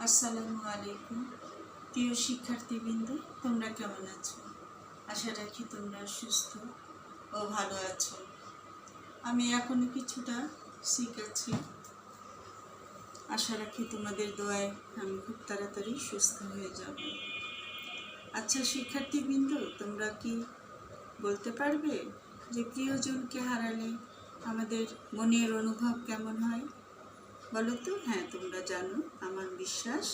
আসসালামু আলাইকুম। প্রিয় শিক্ষার্থীবৃন্দ, তোমরা কেমন আছো? আশা রাখি তোমরা সুস্থ ও ভালো আছো। আমি এখনো কিছুটা শিখেছি, আশা রাখি তোমাদের দোয়ায় আমি খুব তাড়াতাড়ি সুস্থ হয়ে যাব। আচ্ছা শিক্ষার্থীবৃন্দ, তোমরা কি বলতে পারবে যে প্রিয়জনকে হারালে আমাদের মনের অনুভব কেমন হয়? বলো তো। হ্যাঁ, তোমরা জানো, আমার বিশ্বাস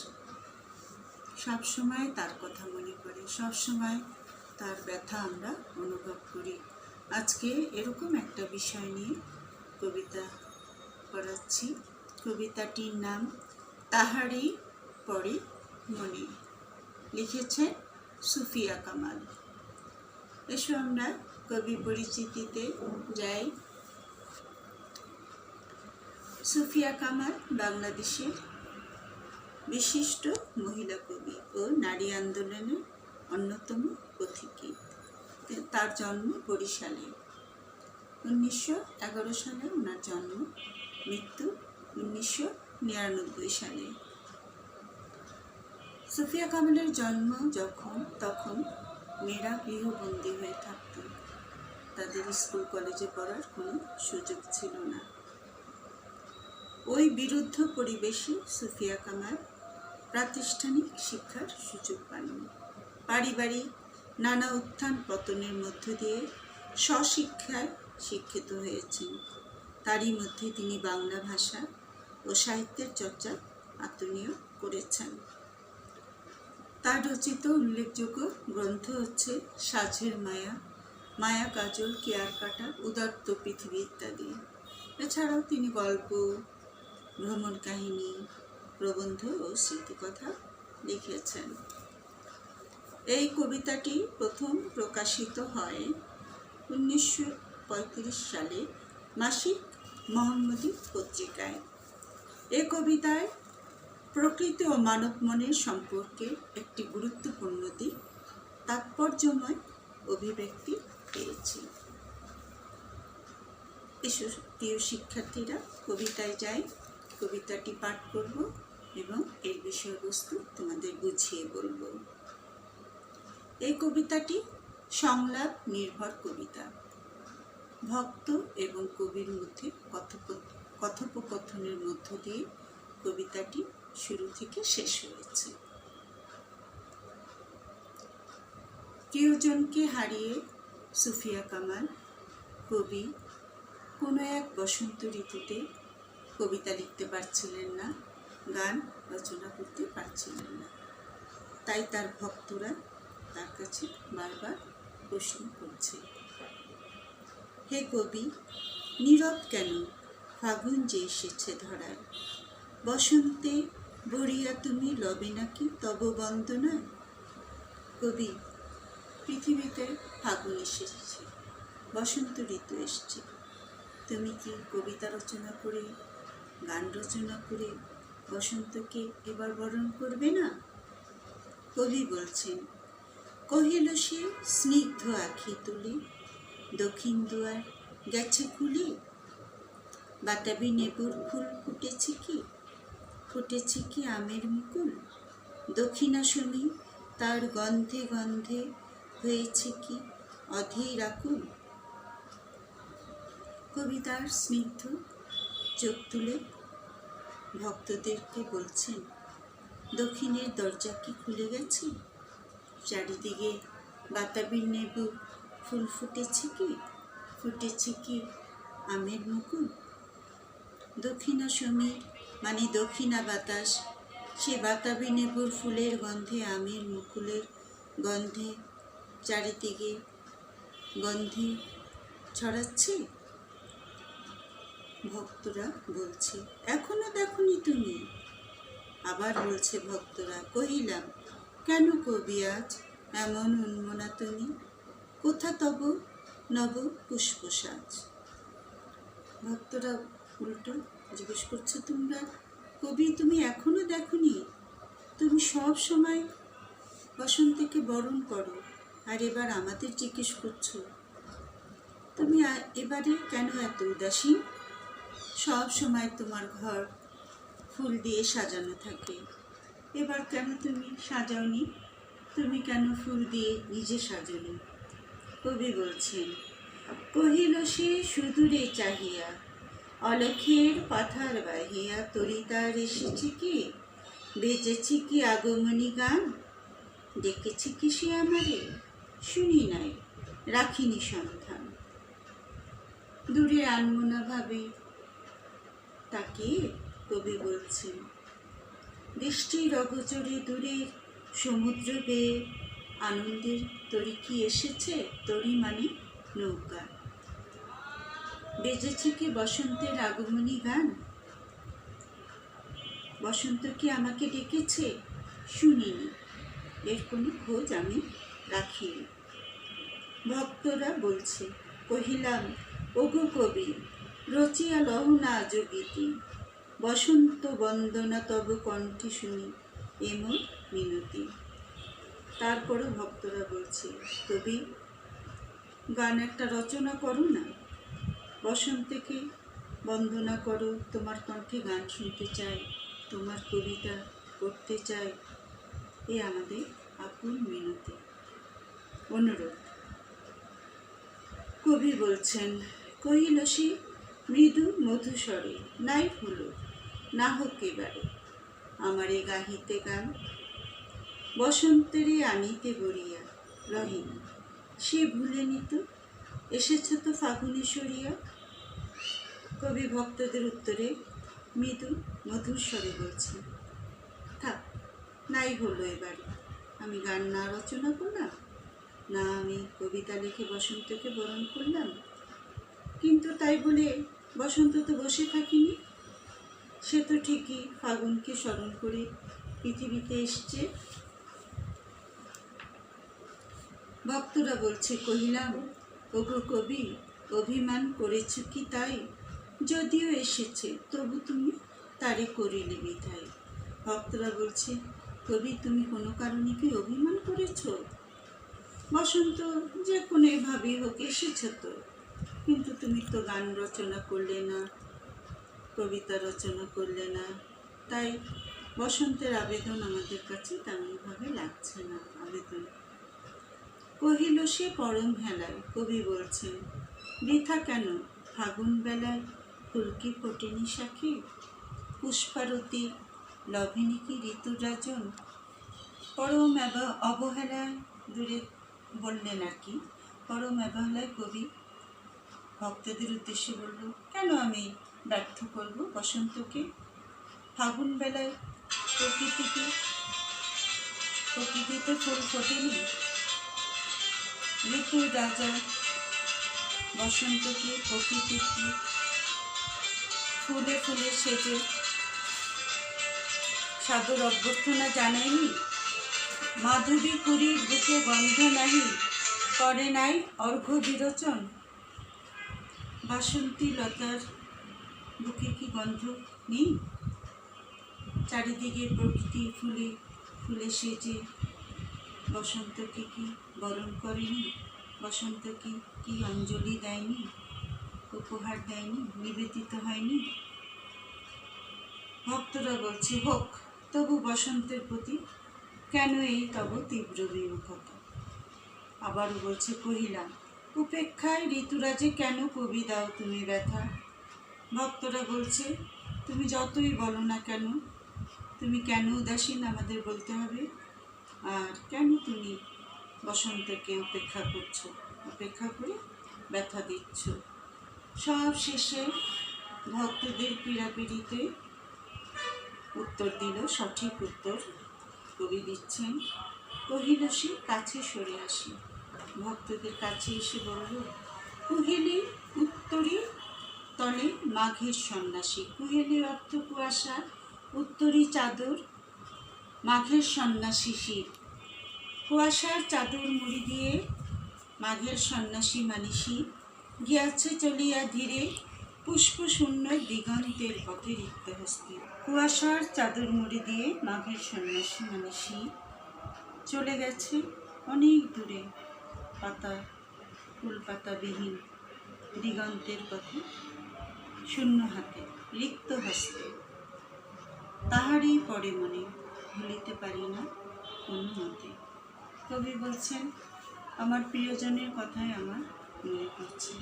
সবসময় তার কথা মনে পড়ে, সবসময় তার ব্যথা আমরা অনুভব করি। আজকে এরকম একটা বিষয় নিয়ে কবিতা পড়াচ্ছি। কবিতাটির নাম তাহারই পরে মনে, লিখেছে সুফিয়া কামাল। এসো আমরা কবি পরিচিতিতে যাই। সুফিয়া কামাল বাংলাদেশের বিশিষ্ট মহিলা কবি ও নারী আন্দোলনের অন্যতম পথিকী। তার জন্ম বরিশালে, 1911 সালে ওনার জন্ম, মৃত্যু 1999 সালে। সুফিয়া কামালের জন্ম তখন মেয়েরা গৃহবন্দী হয়ে থাকত, তাদের স্কুল কলেজে পড়ার কোনো সুযোগ ছিল না। ওই বিরুদ্ধ পরিবেশে সুফিয়া কামাল প্রাতিষ্ঠানিক শিক্ষার সুযোগ পাননি। পারিবারিক নানা উত্থান পতনের মধ্য দিয়ে স্বশিক্ষায় শিক্ষিত হয়েছেন। তারই মধ্যে তিনি বাংলা ভাষা ও সাহিত্যের চর্চা আত্মনিয়োগ করেছেন। তার রচিত উল্লেখযোগ্য গ্রন্থ হচ্ছে সাঁঝের মায়া, মায়া কাজল, কেয়ার কাটা, উদাত্ত পৃথিবী ইত্যাদি। এছাড়াও তিনি গল্প, ভ্রমণ কাহিনী, প্রবন্ধ ও স্মৃতিকথা লিখেছেন। এই কবিতাটি প্রথম প্রকাশিত হয় 1935 সালে মাসিক মোহাম্মদী পত্রিকায়। এ কবিতায় প্রকৃতি ও মানব মনের সম্পর্কে একটি গুরুত্বপূর্ণ দিক তাৎপর্যময় অভিব্যক্তি পেয়েছে। এসব প্রিয় শিক্ষার্থীরা, কবিতায় যাই। কবিতাটি পাঠ করব এবং এর বিষয়বস্তু তোমাদের বুঝিয়ে বলবো। এই কবিতাটি সংলাপ নির্ভর কবিতা। ভক্ত এবং কবির মধ্যে কথোপকথনের মধ্য দিয়ে কবিতাটি শুরু থেকে শেষ হয়েছে। প্রিয়জনকে হারিয়ে সুফিয়া কামাল কবি কোনো এক বসন্ত ঋতুতে কবিতা লিখতে পারছিলেন না, গান রচনা করতে পারছিলেন না। তাই তার ভক্তরা তার কাছে বারবার প্রশ্ন করছে, হে কবি, নীরব কেন? ফাগুন যে এসেছে ধরায়, বসন্তে বরিয়া তুমি লবে নাকি তব বন্দনায়? কবি, পৃথিবীতে ফাগুন এসেছে, বসন্ত ঋতু এসছে, তুমি কি কবিতা রচনা করে, গান রচনা করে বসন্তকে এবার বরণ করবে না? কবি বলছেন, কহিল সে স্নিগ্ধ আখি তুলি, দক্ষিণ দুয়ার গেছে খুলি, বাতাবি নেবুর ফুল ফুটেছে কি আমের মুকুল, দক্ষিণা সমী তার গন্ধে গন্ধে হয়েছে কি অধীর আকুল। কবি তার স্নিগ্ধ চোখ তুলে ভক্তদেরকে বলছেন, দক্ষিণের দরজা কি খুলে গেছে? চারিদিকে বাতাবি নেবু ফুল ফুটেছে কি আমের মুকুল। দক্ষিণা সমীর মানে দক্ষিণা বাতাস, সে বাতাবি নেবুর ফুলের গন্ধে, আমের মুকুলের গন্ধে চারিদিকে গন্ধে ছড়াচ্ছে। ভক্তরা বলছে, এখনো দেখনি তুমি? আবার বলছে ভক্তরা, কহিলাম, কেন কবি আজ এমন উন্মনা তুমি? কোথা তব নব পুষ্প সাজ? ভক্তরা উল্টো জিজ্ঞেস করছে, তোমরা কবি, তুমি এখনো দেখনি? তুমি সব সময় বসন্তকে বরণ করো, আর এবার আমাদের জিজ্ঞেস করছো, তুমি এবারে কেন এত উদাসীন? সব সময় তোমার ঘর ফুল দিয়ে সাজানো থাকে, এবার কেন তুমি সাজাওনি? তুমি কেন ফুল দিয়ে নিজে সাজনি? কবি বলছেন, কহিল সে সুদূরে চাহিয়া, অলক্ষের পাথার বাহিয়া, তরিতার এসেছে কি? বেজেছি কি আগমনী গান? ডেকেছি কি সে আমারে? শুনি নাই, রাখিনি সন্ধান। দূরে আনমনা ভাবে তাকে কবি বলছেন, বৃষ্টির অগোচরে দূরের সমুদ্র বেয়ে আনন্দের তরি কি এসেছে? তরি মানে নৌকা। বেজেছে কি বসন্তের আগমনী গান? বসন্ত কি আমাকে ডেকেছে? শুনিনি, এর কোনো খোঁজ আমি রাখিনি। ভক্তরা বলছে, কহিলাম, ওগো কবি, রচিয়া লহ না আজ গীতি, বসন্ত বন্দনা তব কণ্ঠে শুনি এমন মিনতি। তারপরও ভক্তরা বলছে, কবি, গান একটা রচনা করো না, বসন্তকে বন্দনা করো, তোমার কণ্ঠে গান শুনতে চাই, তোমার কবিতা করতে চাই, এ আমাদের আকুল মিনতি, অনুরোধ। কবি বলছেন, কহিল সে মৃদু মধুস্বরে, নাই হলো না হোক এবারে আমারে গাহিতে গান, বসন্তেরে আনিতে গড়িয়া রহিন সে ভুলে নিত, এসেছ তো ফাগুনে সরিয়া। কবি ভক্তদের উত্তরে মৃদু মধুর স্বরে বলছেন, থাক, নাই হলো এবারে, আমি গান না রচনা করলাম, না আমি কবিতা লিখে বসন্তকে বরণ করলাম, কিন্তু তাই বলে বসন্ত তো বসে থাকিনি, সে তো ঠিকই ফাগুনকে স্মরণ করে পৃথিবীতে এসছে। ভক্তরা বলছে, কহিলাম, ওগো কবি, অভিমান করেছ কি তাই? যদিও এসেছে তবু তুমি তারে করিলে বিদায়। ভক্তরা বলছে, কবি, তুমি কোনো কারণে কি অভিমান করেছ? বসন্ত যে কোনো ভাবেই হোক এসেছে তো, কিন্তু তুমি তো গান রচনা করলে না, কবিতা রচনা করলে না, তাই বসন্তের আবেদন আমাদের কাছে তেমনভাবে লাগছে না। আবেদন কহিল সে পরম হেলায়, কবি বলছেন, বৃথা কেন ফাগুন বেলায় ফুলকি ফোটেনি শাখে, পুষ্পারতি লভিনী কি ঋতুর রাজন। পরম অবহেলায় দূরে বললেন আর কি, পরম অবহেলায় কবি ভক্তদের উদ্দেশ্যে বলল, কেন আমি ব্যর্থ করব বসন্তকে? ফাগুন বেলায় প্রকৃতিতে ফুল ফোটেনি, ঋতুর রাজা বসন্তকে প্রকৃতি কি ফুলে ফুলে সেজে সাদর অভ্যর্থনা জানায়নি? মাধবী কুড়ির বুকে গন্ধ নাহি, করে নাই অর্ঘ্য বিরোচন। বাসন্তী লতার বুকে কি গন্ধ নেই? চারিদিকে প্রকৃতি ফুলে ফুলে সেজে বসন্তকে কি বরণ করেনি? বসন্তকে কি অঞ্জলি দেয়নি, উপহার দেয়নি, নিবেদিত হয়নি? ভক্তরা বলছে, হোক, তবু বসন্তের প্রতি কেন এই তব তীব্র বিমুখতা? আবারও বলছে, কহিলাম, উপেক্ষায় ঋতুরাজে কেন কবি দাও তুমি ব্যথা? ভক্তরা বলছে, তুমি যতই বলো না কেন, তুমি কেন উদাসীন আমাদের বলতে হবে, আর কেন তুমি বসন্তকে উপেক্ষা করছো, উপেক্ষা করে ব্যথা দিচ্ছ। সব শেষে ভক্তদের পীড়াপিড়িতে উত্তর দিল, সঠিক উত্তর কবি দিচ্ছেন, কহিল সে কাছে সরে আসি, ভক্তদের কাছে এসে বলল, কুহেলি উত্তরী তলে মাঘের সন্ন্যাসী। কুহেলি অর্থ কুয়াশা, উত্তরী চাদর, মাঘের সন্ন্যাসী শিব। কুয়াশার চাদর মুড়ি দিয়ে মাঘের সন্ন্যাসী মানে শিব গিয়াছে চলিয়া ধীরে, পুষ্প শূন্য দিগন্তের পথে রিক্ত হস্তে। কুয়াশার চাদর মুড়ি দিয়ে মাঘের সন্ন্যাসী মানে শিব চলে গেছে অনেক দূরে, পাতা ফুল পাতাবিহীন দিগন্তের পথে, শূন্য হাতে রিক্ত হস্তে। তাহারই পরে মনে ভুলিতে পারি না কোনো মতে। কবি বলছেন, আমার প্রিয়জনের কথাই আমার মনে পড়ছে,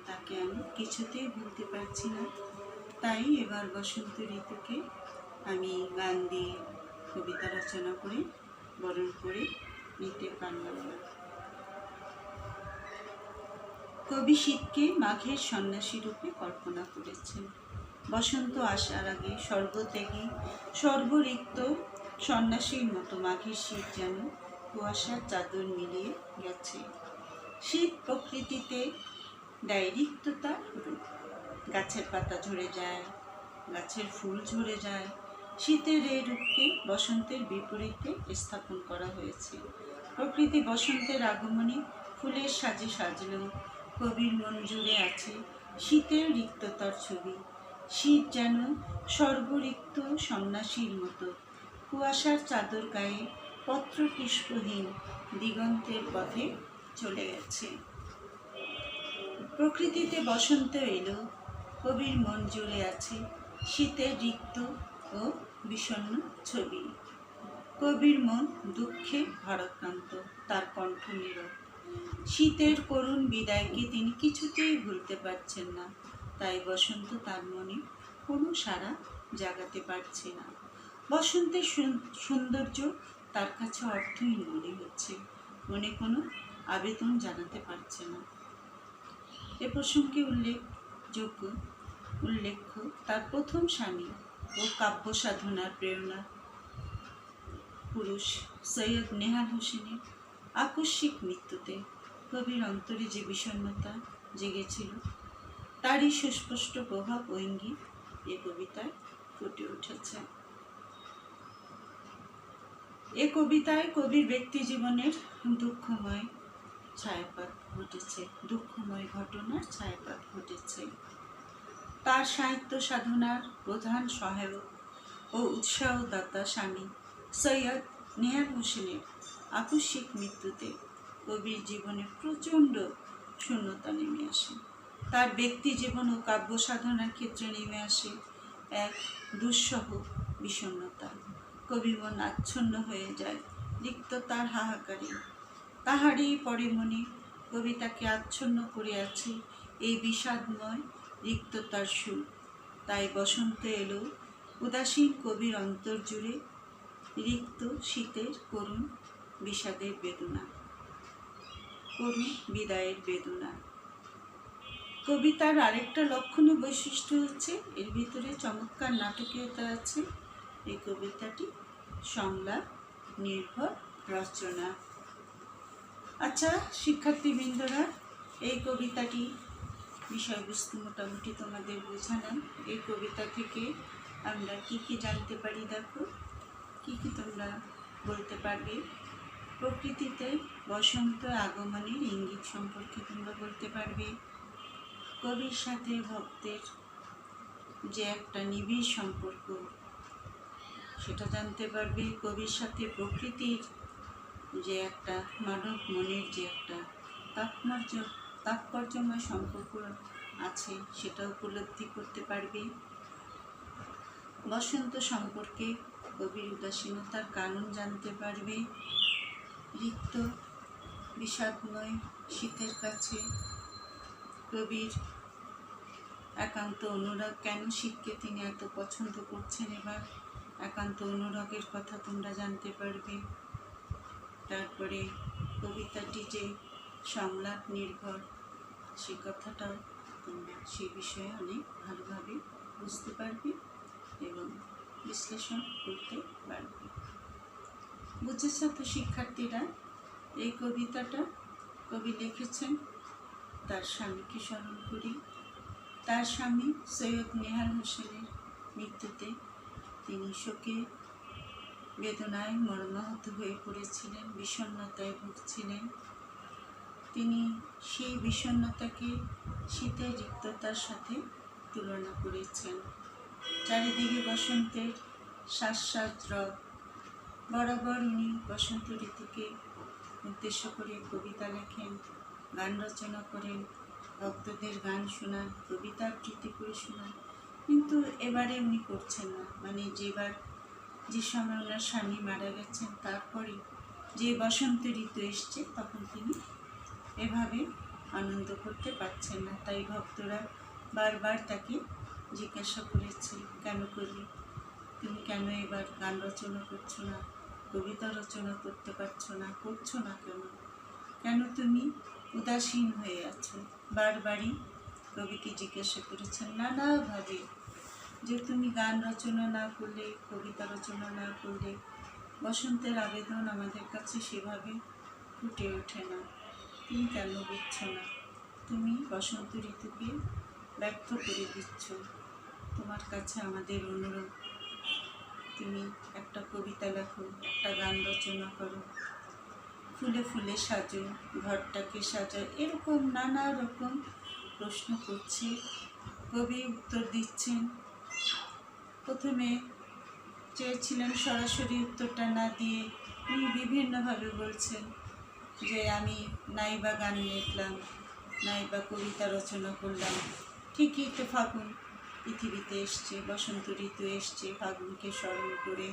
তাকে আমি কিছুতেই ভুলতে পারছি না। তাই এবার বসন্ত ঋতুকে আমি গান দিয়ে কবিতা রচনা করে বরণ করে নিতে পারলাম না। কবি শীতকে মাঘের সন্ন্যাসী রূপে কল্পনা করেছেন। বসন্ত আসার আগে সর্বত্যাগী সর্বরিক্ত সন্ন্যাসীর মতো মাঘের শীত যেন কুয়াশার চাদর মিলিয়ে গেছে। শীত প্রকৃতিতে দেয় রিক্ততার রূপ। গাছের পাতা ঝরে যায়, গাছের ফুল ঝরে যায়। শীতের এই রূপকে বসন্তের বিপরীতে স্থাপন করা হয়েছে। প্রকৃতি বসন্তের আগমনে ফুলের সাজে সাজলেও কবির মন জুড়ে আছে শীতের রিক্ততার ছবি। শীত যেন সর্বরিক্ত সন্ন্যাসীর মতো কুয়াশার চাদর গায়ে পত্রপুষ্পহীন দিগন্তের পথে চলে গেছে। প্রকৃতিতে বসন্ত এলো, কবির মন জুড়ে আছে শীতের রিক্ত ও বিষণ্ণ ছবি। কবির মন দুঃখে ভারাক্রান্ত, তার কণ্ঠ নীরব। শীতের করুণ বিদায়কে তিনি কিছুতেই ভুলতে পারছেন না, তাই বসন্ত তার মনে কোনো সাড়া জাগাতে পারছে না। বসন্তের সৌন্দর্য তার কাছে অর্থহীন মনে হচ্ছে, মনে কোনো আবেদন জানাতে পারছে না। এ প্রসঙ্গে উল্লেখ্য তার প্রথম স্বামী ও কাব্য সাধনার প্রেরণা পুরুষ সৈয়দ নেহাল হোসেনের আকস্মিক মৃত্যুতে কবির অন্তরে যে বিষণ্ণতা জেগেছিল, তারই সুস্পষ্ট প্রভাব ও ইঙ্গিত এ কবিতায় ফুটে উঠেছে। এ কবিতায় কবির ব্যক্তি জীবনের দুঃখময় ঘটনার ছায়াপাত ঘটেছে। তার সাহিত্য সাধনার প্রধান সহায়ক ও উৎসাহদাতা স্বামী সৈয়দ নেহাল হোসেনের আকস্মিক মৃত্যুতে কবির জীবনে প্রচণ্ড শূন্যতা নেমে আসে। তার ব্যক্তি জীবন ও কাব্য সাধনার ক্ষেত্রে নেমে আসে এক দুঃসহ বিষণ্ণতা। কবি মন আচ্ছন্ন হয়ে যায় রিক্ততার হাহাকারে। তাহারই পরে মনে কবিতাকে আচ্ছন্ন করে আছে এই বিষাদময় রিক্ততার সুর। তাই বসন্ত এলো, উদাসীন কবির অন্তর জুড়ে রিক্ত শীতের করুণ বিষাদের বেদনা, করুণ বিদায়ের বেদনা। কবিতার আরেকটা লক্ষণীয় বৈশিষ্ট্য হচ্ছে এর ভিতরে চমৎকার নাটকীয়তা আছে। এই কবিতাটি সংলাপ নির্ভর রচনা। আচ্ছা শিক্ষার্থীবৃন্দরা, এই কবিতাটি বিষয়বস্তু মোটামুটি তোমাদের বোঝালাম। এই কবিতা থেকে আমরা কি জানতে পারি দেখো, কি তোমরা বলতে পারবে। প্রকৃতিতে বসন্ত আগমনের ইঙ্গিত সম্পর্কে তোমরা বলতে পারবে। কবির সাথে ভক্তের যে একটা নিবিড় সম্পর্ক সেটা জানতে পারবে। কবির সাথে প্রকৃতির যে একটা মানব মনের যে একটা তাৎপর্যময় সম্পর্ক আছে সেটা উপলব্ধি করতে পারবে। বসন্ত সম্পর্কে কবির উদাসীনতার কারণ জানতে পারবে। রিক্ত বিষাদময় শীতের কাছে কবির একান্ত অনুরাগ, কেন শীতকে তিনি এত পছন্দ করছেন, এবার একান্ত অনুরাগের কথা তোমরা জানতে পারবে। তারপরে কবিতাটি যে সংলাপ নির্ভর সে কথাটাও তোমরা সে বিষয়ে অনেক ভালোভাবে বুঝতে পারবে এবং বিশ্লেষণ করতে পারবে। বুঝেছ তো শিক্ষার্থীরা? এই কবিতাটা কবি লিখেছেন তার স্বামীকে স্মরণ করি। তার স্বামী সৈয়দ নেহাল হোসেনের মৃত্যুতে তিনি শোকে বেদনায় মর্মাহত হয়ে পড়েছিলেন, বিষণ্ণতায় ভুগছিলেন। তিনি সেই বিষণ্ণতাকে শীতের রিক্ততার সাথে তুলনা করেছেন। চারিদিকে বসন্তের শ্বাস রব। বরাবর উনি বসন্ত ঋতুকে উদ্দেশ্য করে কবিতা লেখেন, গান রচনা করেন, ভক্তদের গান শোনান, কবিতা আবৃত্তি করে শোনান। কিন্তু এবারে উনি করছেন না, মানে যেবার যে সময় ওনার স্বামী মারা গেছেন, তারপরে যে বসন্ত ঋতু এসছে, তখন তিনি এভাবে আনন্দ করতে পারছেন না। তাই ভক্তরা বারবার তাকে জিজ্ঞাসা করেছে, কেন করলি, তুমি কেন এবার গান রচনা করছো না, কবিতা রচনা করতে পারছো না, করছো না কেন, কেন তুমি উদাসীন হয়ে আছো? বারবারই কবিকে জিজ্ঞাসা করেছেন নানাভাবে, যে তুমি গান রচনা না করলে, কবিতা রচনা না করলে বসন্তের আবেদন আমাদের কাছে সেভাবে ফুটে ওঠে না। তুমি কেন বুঝছো না? তুমি বসন্ত ঋতুকে ব্যর্থ করে দিচ্ছ। তোমার কাছে আমাদের অনুরোধ, তুমি একটা কবিতা লেখো, একটা গান রচনা করো, ফুলে ফুলে সাজো, ঘরটাকে সাজাও। এরকম নানা রকম প্রশ্ন করছে। কবি উত্তর দিচ্ছেন। প্রথমে চেয়েছিলেন সরাসরি উত্তরটা না দিয়ে উনি বিভিন্নভাবে বলছেন যে আমি নাই বা গান লিখলাম, নাই বা কবিতা রচনা করলাম, ঠিকই তো ফাগুন পৃথিবীতে এসছে, বসন্ত ঋতু এসছে, ফাগুনকে স্মরণ করে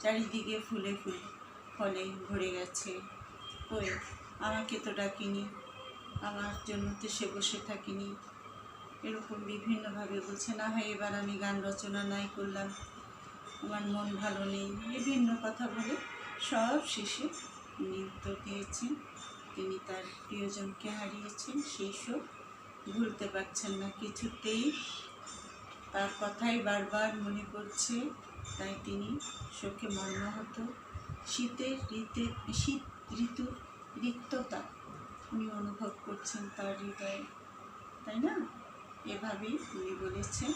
চারিদিকে ফুলে ফলে ভরে গেছে। ওই আমাকে তো ডাকিনি, আমার জন্য তো সে বসে থাকিনি। এরকম বিভিন্নভাবে বলছে, না হয় এবার আমি গান রচনা নাই করলাম, আমার মন ভালো নেই, বিভিন্ন কথা বলে সব শেষে উনি উত্তর দিয়েছেন তিনি তার প্রিয়জনকে হারিয়েছেন, সেই সব ভুলতে পারছেন না কিছুতেই। তার কথাই বারবার মনে পড়ছে, তাই তিনি শোকে মর্মাহত। শীত ঋতুর রিক্ততা উনি অনুভব করছেন তার হৃদয়ে, তাই না? এভাবেই উনি বলেছেন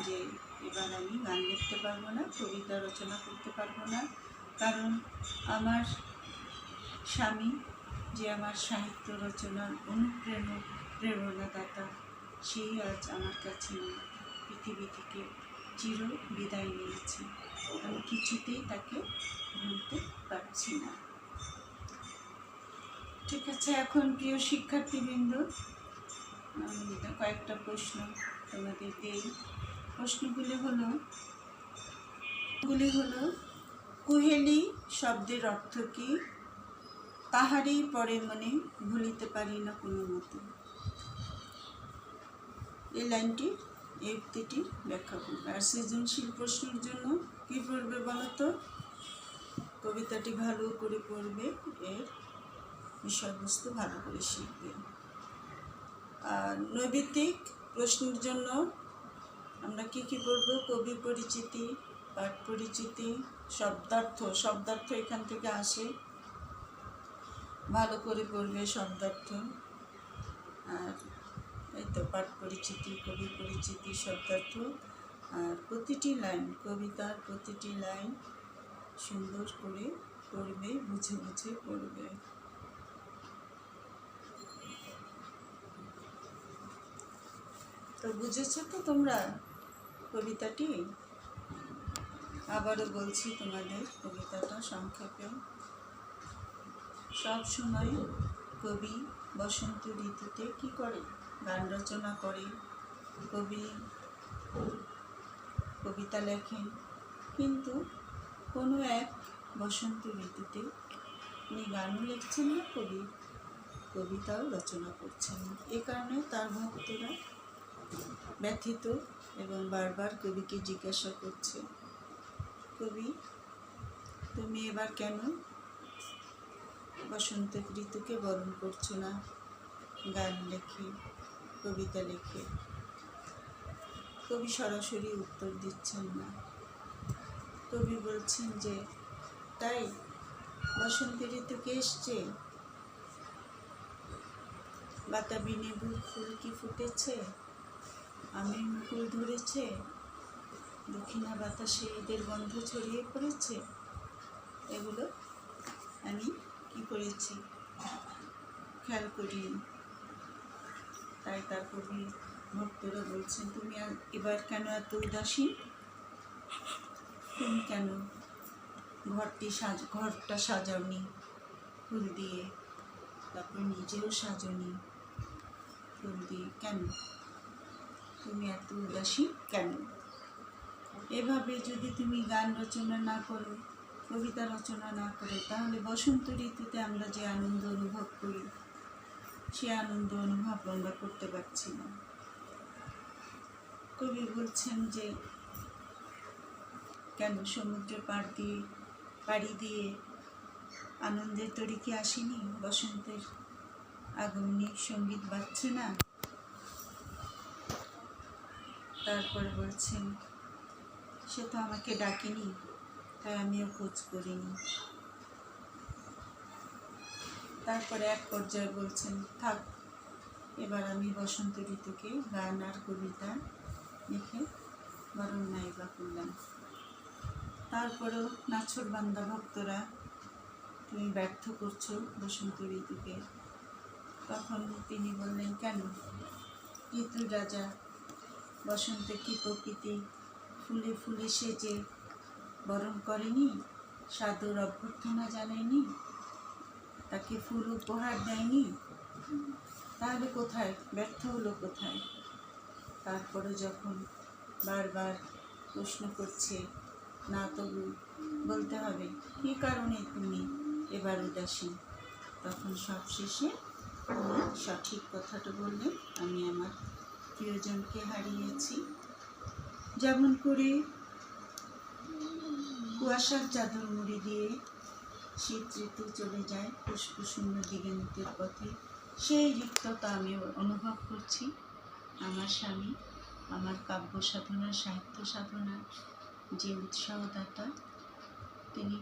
যে এবার আমি গান লিখতে পারবো না, কবিতা রচনা করতে পারবো না, কারণ আমার স্বামী, যে আমার সাহিত্য রচনার প্রেরণাদাতা, সেই আজ আমার কাছে নেই, পৃথিবী থেকে চির বিদায় নিয়েছে। আমি কিছুতেই তাকে ভুলতে পারছি না। ঠিক আছে, এখন প্রিয় শিক্ষার্থীবৃন্দ, কয়েকটা প্রশ্ন তোমাদের দিই। প্রশ্নগুলি হলো কুহেলি শব্দের অর্থ কি? তাহারই পরে মনে ভুলিতে পারি না কোনো মতো। এই লাইনটি, এই উক্তিটি ব্যাখ্যা করবে। আর সৃজনশীল প্রশ্নের জন্য কি পড়বে বলো তো? কবিতাটি ভালো করে পড়বে, এর বিষয়বস্তু ভালো করে শিখবে। আর নৈবেদিক প্রশ্নের জন্য আমরা কি পড়ব? কবি পরিচিতি, পাঠ পরিচিতি, শব্দার্থ এখান থেকে আসে, ভালো করে পড়বে শব্দার্থ। আর এই তো পাঠ পরিচিতি, কবি পরিচিতি, শব্দার্থ। আর প্রতিটি লাইন, কবিতার প্রতিটি লাইন সুন্দর করে পড়বে, বুঝে বুঝে পড়বে। তো বুঝেছো তো তোমরা কবিতাটি? আবারও বলছি তোমাদের কবিতাটা সংক্ষেপে। সব সময় কবি বসন্ত ঋতুতে কি করে? গান রচনা করে, কবি কবিতা লেখেন, কিন্তু কোনো এক বসন্ত ঋতুতে উনি গানও লিখছেন না, কবিতাও রচনা করছেন না। এ কারণে তার ভক্তরা ব্যথিত এবং বারবার কবিকে জিজ্ঞাসা করছে, কবি তুমি এবার কেন বসন্ত ঋতুকে বরণ করছো না গান লেখে, কবিতা লেখে? কবি সরাসরি উত্তর দিচ্ছেন না। কবি বলছেন যে তাই বসন্ত ঋতুকে এসছে, বাতাবি নেবুর ফুল কি ফুটেছে, আমের মুকুল ধরেছে, দক্ষিণা বাতাসে এদের গন্ধ ছড়িয়ে পড়েছে, এগুলো আমি কি করেছি, খেয়াল করিনি। তাই তার কবি ভক্তরা বলছেন, তুমি এবার কেন এত উদাসীন? তুমি কেন ঘরটা সাজাওনি ফুল দিয়ে, তারপর নিজেও সাজনি ফুল দিয়ে, কেন তুমি এত উদাসীন কেন? এভাবে যদি তুমি গান রচনা না করো, কবিতা রচনা না করো, তাহলে বসন্ত ঋতুতে আমরা যে আনন্দ অনুভব করি, সে আনন্দ অনুভব আমরা করতে পারছি না। কবি বলছেন যে কেন সমুদ্র পাড়ি দিয়ে আনন্দের তরী কি আসেনি, বসন্তের আগমনী সঙ্গীত বাজছে না। তারপরে বলছেন সে তো আমাকে ডাকেনি, তাই আমিও খোঁজ করিনি। তারপরে এক পর্যায়ে বলছেন থাক, এবার আমি বসন্ত ঋতুকে গান আর কবিতা লিখে বরং নাইবা করলাম। তারপরেও নাছর বান্দা ভক্তরা তুমি ব্যর্থ করছো বসন্ত ঋতুকে। তখন তিনি বললেন কেন, ঋতুর রাজা বসন্তে কি প্রকৃতি ফুলে ফুলে সেজে বরণ করেনি, সাদর অভ্যর্থনা জানায়নি, তাকে ফুল উপহার দেয়নি? তাহলে কোথায় ব্যর্থ হলো, কোথায়? তারপরে যখন বারবার প্রশ্ন করছে, না তবু বলতে হবে কী কারণে তুমি এবার উদাসীন, তখন সবশেষে তুমি সঠিক কথাটা বললে, আমি আমার প্রিয়জনকে হারিয়েছি। যেমন করে কুয়াশার চাদর মুড়ি দিয়ে শীত ঋতু চলে যায় পুষ্পশূন্য দিগন্তের পথে, সেই রিক্ততা আমি অনুভব করছি। আমার স্বামী আমার কাব্য সাধনা, সাহিত্য সাধনা যে উৎসাহদাতা, তিনি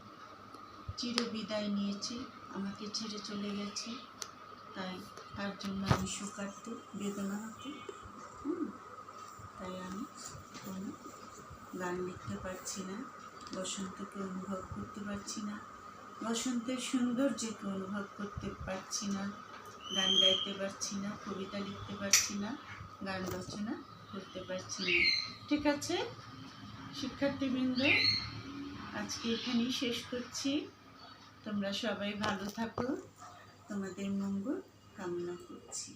চিরবিদায় নিয়েছে, আমাকে ছেড়ে চলে গেছে। তাই তার জন্য আমি শোকার্ত, বেদনাহত। তাই আমি কোনো গান লিখতে পারছি না, বসন্তকে অনুভব করতে পারছি না, বসন্তের সৌন্দর্যকে অনুভব করতে পারছি না, গান গাইতে পারছি না, কবিতা লিখতে পারছি না, গান রচনা করতে পারছি না। ঠিক আছে শিক্ষার্থীবৃন্দ, আজকে এখানেই শেষ করছি। তোমরা সবাই ভালো থাকো, তোমাদের মঙ্গল কামনা করছি।